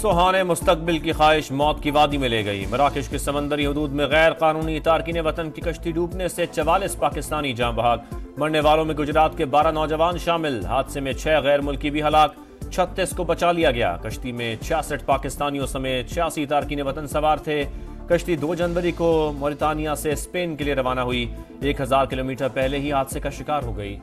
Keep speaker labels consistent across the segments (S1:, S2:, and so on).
S1: सुहाने मुस्तकबिल की ख्वाहिश मौत की वादी में ले गई। मराकश के समंदरी हदूद में गैर कानूनी तारकीन वतन की कश्ती डूबने से 44 पाकिस्तानी जान बहक। मरने वालों में गुजरात के 12 नौजवान शामिल। हादसे में 6 गैर मुल्की भी हलाक, 36 को बचा लिया गया। कश्ती में 66 पाकिस्तानियों समेत 86 तारकीन वतन सवार थे। कश्ती 2 जनवरी को मौरितानिया से स्पेन के लिए रवाना हुई। 1000 किलोमीटर पहले ही हादसे का शिकार हो गई।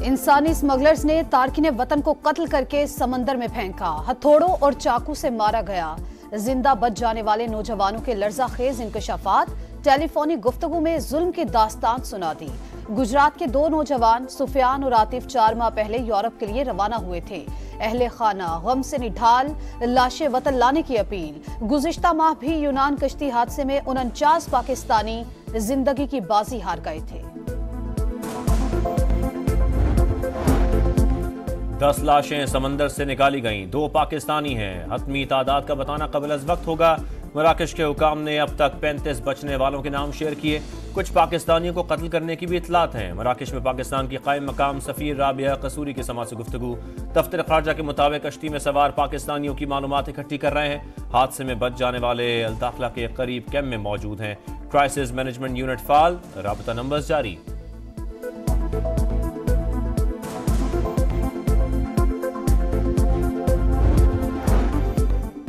S2: इंसानी स्मगलर्स ने तारकीन वतन को कत्ल करके समंदर में फेंका। हथौड़ों और चाकू से मारा गया। जिंदा बच जाने वाले नौजवानों के लर्जाखेज इंकशाफात, टेलीफोनिक गुफ्तगू में जुल्म की दास्तान सुना दी। गुजरात के 2 नौजवान सुफियान और आतिफ 4 माह पहले यूरोप के लिए रवाना हुए थे। अहले खाना गम से निढाल, लाशें वतन लाने की अपील। गुज़िश्ता माह भी यूनान कश्ती हादसे में 49 पाकिस्तानी जिंदगी की बाजी हार गए थे।
S1: 10 लाशें समंदर से निकाली गईं। 2 पाकिस्तानी हैं। हतमी तादाद का बताना कबल अज़ वक्त होगा। मराकश के हुकाम ने अब तक 35 बचने वालों के नाम शेयर किए। कुछ पाकिस्तानियों को कत्ल करने की भी इतलात हैं। मराकश में पाकिस्तान की कायम मकाम सफ़ीर राबिया कसूरी के समात से गुफ्तगू। दफ्तर खारजा के मुताबिक कश्ती में सवार पाकिस्तानियों की मालूमात इकट्ठी कर रहे हैं। हादसे में बच जाने वाले अल-दाखिला के करीब कैंप में मौजूद हैं। क्राइसिस मैनेजमेंट यूनिट फाल, राबता नंबर्स जारी।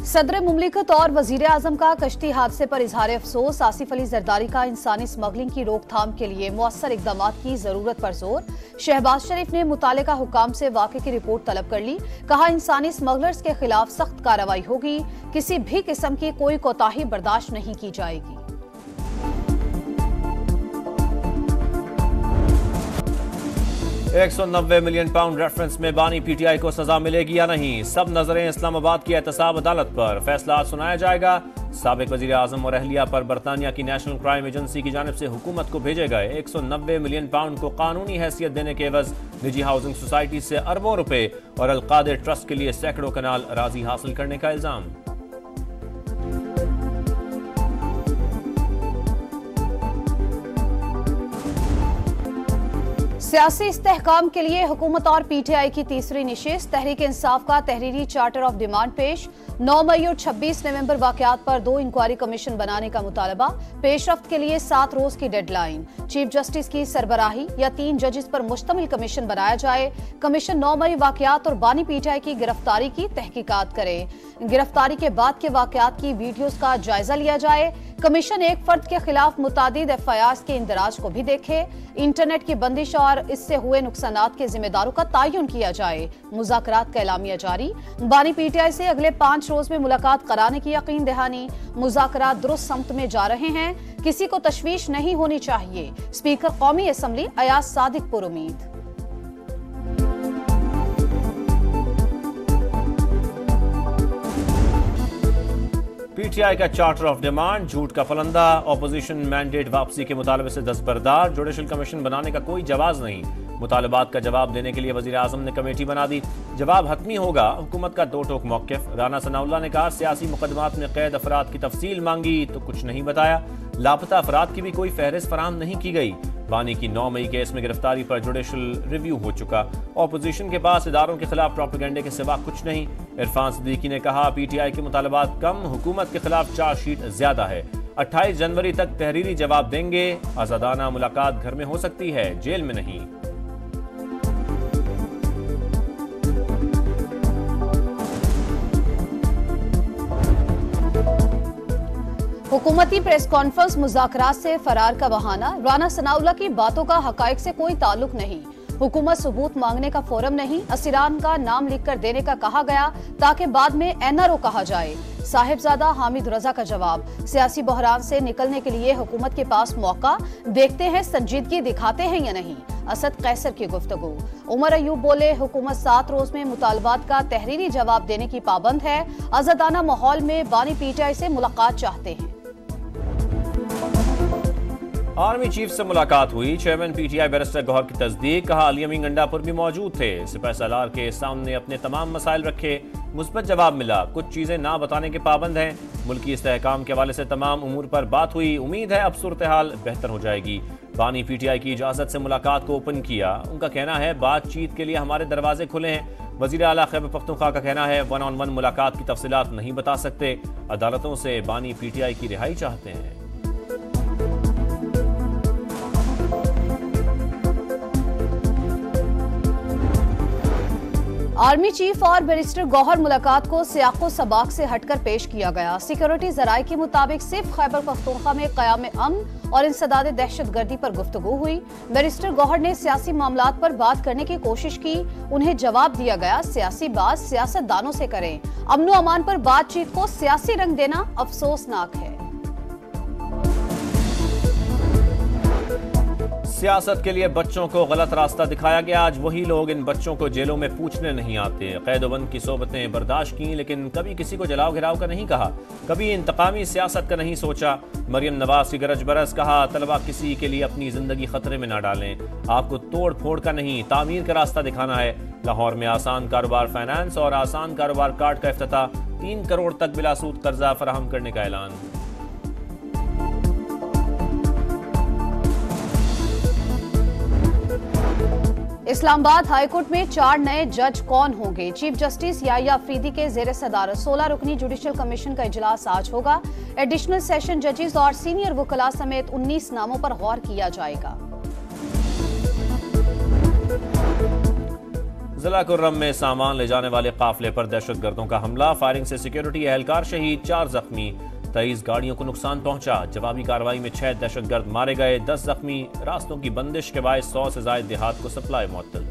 S2: सदर मुमलिकत और वजीर आजम का कश्ती हादसे पर इजहार अफसोस। आसिफ अली जरदारी का इंसानी स्मगलिंग की रोकथाम के लिए मुअस्सर इकदाम की जरूरत पर जोर। शहबाज शरीफ ने मुतालिका हुकाम से वाक़े की रिपोर्ट तलब कर ली। कहा, इंसानी स्मगलर्स के खिलाफ सख्त कार्रवाई होगी। किसी भी किस्म की कोई कोताही बर्दाश्त नहीं की जाएगी।
S1: 190 मिलियन पाउंड रेफरेंस में बानी पीटीआई को सजा मिलेगी या नहीं? सब नजरें इस्लामाबाद की एहतसाब अदालत पर। फैसला आज सुनाया जाएगा। साबिक वजीर आजम और अहलिया पर बरतानिया की नेशनल क्राइम एजेंसी की जानिब से हुकूमत को भेजे गए 190 मिलियन पाउंड को कानूनी हैसियत देने के एवज निजी हाउसिंग सोसाइटी से अरबों रुपए और अल-कादिर ट्रस्ट के लिए सैकड़ों कनाल अराजी हासिल करने का इल्जाम।
S2: सियासी इस्तेहकाम के लिए हुकूमत और पीटीआई की तीसरी निशिस्त। तहरीक इंसाफ का तहरीरी चार्टर ऑफ डिमांड पेश। 9 मई और 26 नवंबर वाकयात पर 2 इंक्वायरी कमीशन बनाने का मुतालबा। पेशरफ्त के लिए 7 रोज की डेडलाइन। चीफ जस्टिस की सरबराही या 3 जजेस पर मुश्तमिल कमीशन बनाया जाए। कमीशन 9 मई वाकयात और बानी पीटीआई की गिरफ्तारी की तहकीकात करे। गिरफ्तारी के बाद के वाकयात की वीडियोज का जायजा लिया जाए। कमीशन एक फर्द के खिलाफ मुतादिद एफआईआर के इंदराज को भी देखे। इंटरनेट की बंदिश और इससे हुए नुकसानात के जिम्मेदारों का तयन किया जाए। मुज़ाकरात का एलामिया जारी। बानी पीटीआई से अगले 5 रोज में मुलाकात कराने की यकीन दहानी। मुज़ाकरात दुरुस्त समत में जा रहे हैं। किसी को तशवीश नहीं होनी चाहिए। स्पीकर कौमी असम्बली अयाज सादिक पुरुमीद।
S1: पीटीआई का चार्टर ऑफ डिमांड झूठ का फलंदा। ऑपोजिशन मैंडेट वापसी के मुतालबे से दस्तबरदार। जुडिशल कमीशन बनाने का कोई जवाब नहीं। मुतालबात का जवाब देने के लिए वजीर आजम ने कमेटी बना दी। जवाब हतमी होगा। हुकूमत का 2 टोक मौक़िफ़। राना सनाउल्लाह ने कहा, सियासी मुकदमात में कैद अफराद की तफसील मांगी तो कुछ नहीं बताया। लापता अफराद की भी कोई फहरिस्त फराहम नहीं की गई। बानी की 9 मई केस में गिरफ्तारी पर जुडिशल रिव्यू हो चुका। ऑपोजिशन के पास इदारों के खिलाफ प्रोपेगेंडे के सिवा कुछ नहीं। इरफान सिद्दीकी ने कहा, पीटीआई के मुतालबात कम, हुकूमत के खिलाफ चार्जशीट ज्यादा है। 28 जनवरी तक तहरीरी जवाब देंगे। आजादाना मुलाकात घर में हो सकती है, जेल में नहीं।
S2: हुकूमती प्रेस कॉन्फ्रेंस मुज़ाकरात से फरार का बहाना। राना सनाउल्लाह की बातों का हकायक से कोई ताल्लुक नहीं। हुकूमत सबूत मांगने का फोरम नहीं। असीरान का नाम लिखकर देने का कहा गया ताकि बाद में एनआरओ कहा जाए। साहिबजादा हामिद रजा का जवाब। सियासी बहरान से निकलने के लिए हुकूमत के पास मौका। देखते हैं संजीदगी दिखाते हैं या नहीं। असद कैसर की गुफ्तगू। उमर अयूब बोले, हुकूमत 7 रोज में मुतालबात का तहरीरी जवाब देने की पाबंद है। आजादाना माहौल में बानी पीटीआई से मुलाकात चाहते हैं।
S1: आर्मी चीफ से मुलाकात हुई। चेयरमैन पीटीआई बैरिस्टर गौहर की तस्दीक। कहा, अली अमीन गंडापुर भी मौजूद थे। सिपह सालार के सामने अपने तमाम मसाइल रखे। मुस्बत जवाब मिला। कुछ चीजें ना बताने के पाबंद हैं। मुल्की इस्तेहकाम के हवाले से तमाम उमूर पर बात हुई। उम्मीद है अब सूरत हाल बेहतर हो जाएगी। बानी पीटीआई की इजाजत से मुलाकात को ओपन किया। उनका कहना है बातचीत के लिए हमारे दरवाजे खुले हैं। वजीर आला खैबर पख्तूनख्वा का कहना है 1-on-1 मुलाकात की तफसीलात नहीं बता सकते। अदालतों से बानी पीटीआई की रिहाई चाहते हैं।
S2: आर्मी चीफ और बैरिस्टर गौहर मुलाकात को सियाको सबाक से हटकर पेश किया गया। सिक्योरिटी जराये के मुताबिक सिर्फ खैबर पख्तूनख्वा में क़याम अमन और इंसदाद दहशतगर्दी पर गुफ्तगू हुई। बैरिस्टर गौहर ने सियासी मामलात पर बात करने की कोशिश की, उन्हें जवाब दिया गया सियासी बात सियासतदानों से करें। अमन अमान पर बातचीत को सियासी रंग देना अफसोसनाक है।
S1: सियासत के लिए बच्चों को गलत रास्ता दिखाया गया। आज वही लोग इन बच्चों को जेलों में पूछने नहीं आते। कैदोबंद की सोबतें बर्दाश्त की, लेकिन कभी किसी को जलाओ घिराव का नहीं कहा, कभी इंतकामी सियासत का नहीं सोचा। मरियम नवाज की गरज बरस, कहा तलबा किसी के लिए अपनी जिंदगी खतरे में न डालें। आपको तोड़ फोड़ का नहीं तामीर का रास्ता दिखाना है। लाहौर में आसान कारोबार फाइनेंस और आसान कारोबार कार्ड का इफ्तिताह, 3 करोड़ तक बिलासूद कर्जा फराहम करने का ऐलान।
S2: इस्लामाबाद हाईकोर्ट में 4 नए जज कौन होंगे? चीफ जस्टिस याहिया अफरीदी के जेर सदारत 16 रुकनी जुडिशल कमीशन का इजलास आज होगा। एडिशनल सेशन जजेस और सीनियर वकला समेत 19 नामों पर गौर किया जाएगा।
S1: जिला कुर्रम में सामान ले जाने वाले काफिले पर दहशतगर्दों का हमला, फायरिंग से सिक्योरिटी एहलकार शहीद, 4 जख्मी, 23 गाड़ियों को नुकसान पहुंचा। जवाबी कार्रवाई में 6 दहशतगर्द मारे गए, 10 जख्मी। रास्तों की बंदिश के बायस 100 से ज्यादा देहात को सप्लाई मुअत्तल।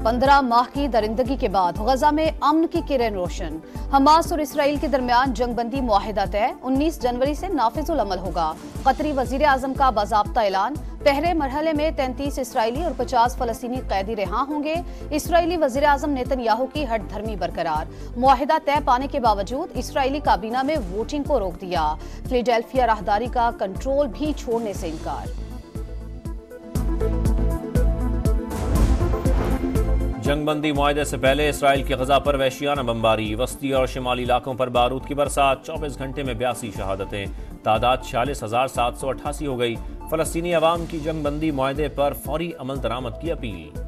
S2: पंद्रह माह की दरिंदगी के बाद गजा में अमन की किरण रोशन। हमास और इसराइल के दरमियान जंगबंदी मुआहिदा तय, 19 जनवरी से नाफिजुल अमल होगा। कतरी वजीर आजम का बाज़ाब्ता ऐलान। पहले मरहले में 33 इसराइली और 50 फलस्तीनी कैदी रिहा होंगे। इसराइली वजीर आजम नेतन्याहू की हट धर्मी बरकरार। मुआहिदा तय पाने के बावजूद इसराइली काबीना में वोटिंग को रोक दिया। फिलाडेल्फिया राहदारी का कंट्रोल भी छोड़ने से इनकार।
S1: जंगबंदी मुआहदे से पहले इसराइल की गजा पर वहशियाना बमबारी, वस्ती और शिमाली इलाकों पर बारूद की बरसात, 24 घंटे में 82 शहादतें, तादाद 46,788 हो गई। फलस्तीनी अवाम की जंगबंदी मुआहदे पर फौरी अमल दरामद की अपील।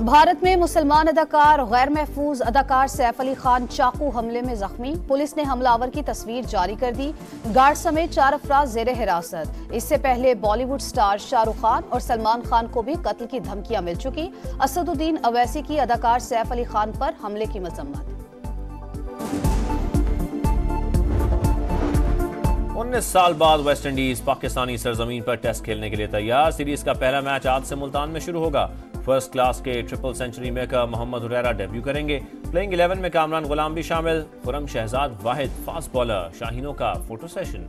S2: भारत में मुसलमान अदाकार गैर महफूज अदाकार सैफ अली खान चाकू हमले में जख्मी। पुलिस ने हमलावर की तस्वीर जारी कर दी। गार्ड समेत 4 अफराद जेरे हिरासत। इससे पहले बॉलीवुड स्टार शाहरुख खान और सलमान खान को भी कत्ल की धमकियां मिल चुकी। असदुद्दीन अवैसी की अदाकार सैफ अली खान पर हमले की मजम्मत।
S1: 19 साल बाद वेस्टइंडीज पाकिस्तानी सरजमीन पर टेस्ट खेलने के लिए तैयार। सीरीज का पहला मैच आज से मुल्तान में शुरू होगा। फर्स्ट क्लास के triple century maker Mohammad Huraira debut करेंगे। प्लेइंग 11 में कामरान गुलाम भी शामिल। खुरम शहजाद वाहिद फास्ट बॉलर। शाहीनों का फोटो सेशन।